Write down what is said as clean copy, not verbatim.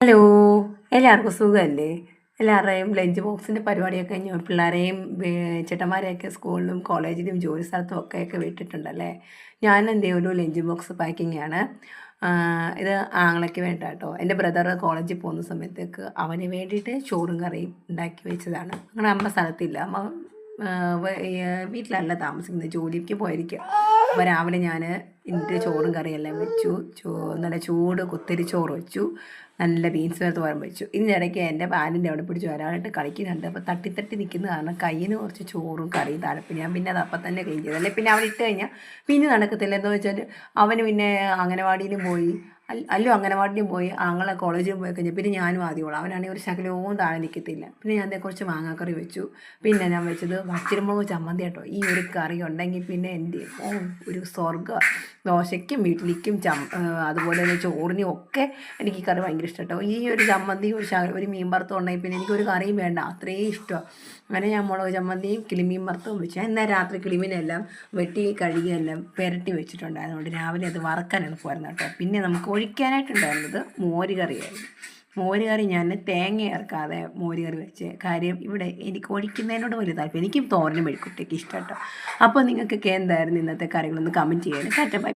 Hello, എല്ലാവർക്കും സുഖമല്ലേ? എല്ലാവരുടെയും ലഞ്ച് ബോക്സിൻ്റെ പരിപാടിയൊക്കെ കഴിഞ്ഞ് പിള്ളേരെയും ചേട്ടന്മാരെയൊക്കെ സ്കൂളിലും കോളേജിലും ജോലി സ്ഥലത്തും ഒക്കെ വിട്ടിട്ടുണ്ടല്ലേ. ഞാൻ എൻ്റെ ഒരു ലഞ്ച് ബോക്സ് പാക്കിംഗ് ആണ്. ഇത് ആങ്ങളയ്ക്ക് വേണ്ട കേട്ടോ. എൻ്റെ ബ്രദർ കോളേജിൽ പോകുന്ന സമയത്തേക്ക് അവന് വേണ്ടിയിട്ട് ചോറും കറിയും ഉണ്ടാക്കി വെച്ചതാണ്. അങ്ങനെ അമ്മ സ്ഥലത്തില്ല, അമ്മ വീട്ടിലല്ല താമസിക്കുന്നത്, ജോലിക്ക് പോയിരിക്കുക. അപ്പോൾ രാവിലെ ഞാൻ എൻ്റെ ചോറും കറിയെല്ലാം വെച്ചു. നല്ല ചൂട് കുത്തരി ചോറ് വെച്ചു, നല്ല ബീൻസ് വറുത്ത് തോരൻ വെച്ചു. ഇതിനിടയ്ക്ക് എൻ്റെ പാലിൻ്റെ അവിടെ പിടിച്ച് ഒരാളായിട്ട് കളിക്കുന്നുണ്ട്. അപ്പോൾ തട്ടി നിൽക്കുന്ന കാരണം കയ്യിന് കുറച്ച് ചോറും കറിയും താഴെ. ഞാൻ പിന്നെ അത് അപ്പം തന്നെ ക്ലീൻ ചെയ്തു. അല്ലെങ്കിൽ പിന്നെ അവിടെ ഇട്ട് കഴിഞ്ഞാൽ പിന്നെ നടക്കത്തില്ല. എന്താ വെച്ചാൽ അവന് പിന്നെ അംഗനവാടിയിലും പോയി, അല്ലോ അംഗനവാടിയിലും പോയി, ആങ്ങളെ കോളേജിലും പോയി കഴിഞ്ഞാൽ പിന്നെ ഞാനും ആദ്യമുള്ളൂ. അവനാണെങ്കിൽ ഒരു ശകലവും താഴെ നിൽക്കത്തില്ല. പിന്നെ ഞാൻ കുറച്ച് മാങ്ങാക്കറി വെച്ചു. പിന്നെ ഞാൻ വെച്ചത് വച്ചിരുമുളക് ചമ്മന്തി കേട്ടോ. ഈ ഒരു കറി ഉണ്ടെങ്കിൽ പിന്നെ എൻ്റെ ഒരു സ്വർഗ്ഗം. ദോശയ്ക്കും ഇഡ്ഡലിക്കും അതുപോലെ തന്നെ ചോറിനും ഒക്കെ എനിക്ക് ഈ കറി ഭയങ്കര ഇഷ്ടം കേട്ടോ. ഈ ഒരു ചമ്മന്തി ഒരു മീൻ വറുത്തും ഉണ്ടെങ്കിൽ പിന്നെ എനിക്കൊരു കറിയും വേണ്ട, അത്രയും ഇഷ്ടമാണ്. അങ്ങനെ ഞാൻ മുളക് ചമ്മന്തിയും കിളിമീൻ വറുത്തും വെച്ചു. എന്നാൽ രാത്രി കിളിമീനെല്ലാം വെട്ടി കഴുകിയെല്ലാം പുരട്ടി വെച്ചിട്ടുണ്ടായിരുന്നു. അതുകൊണ്ട് രാവിലെ അത് വറക്കാൻ എളുപ്പമായിരുന്നു കേട്ടോ. പിന്നെ നമുക്ക് ഒഴിക്കാനായിട്ടുണ്ടായിരുന്നത് മോര് കറിയായിരുന്നു. മോര് കറി ഞാൻ തേങ്ങ ചേർക്കാതെ മോര് കറി വെച്ച്. കാര്യം ഇവിടെ എനിക്ക് ഒഴിക്കുന്നതിനോട് വലിയ താല്പര്യം. എനിക്കും തോരനും മെഴുക്കുട്ടിയൊക്കെ ഇഷ്ടം കേട്ടോ. അപ്പോൾ നിങ്ങൾക്കൊക്കെ എന്തായിരുന്നു ഇന്നത്തെ കറികളൊന്ന് കമൻറ്റ് ചെയ്യണം കേട്ടോ.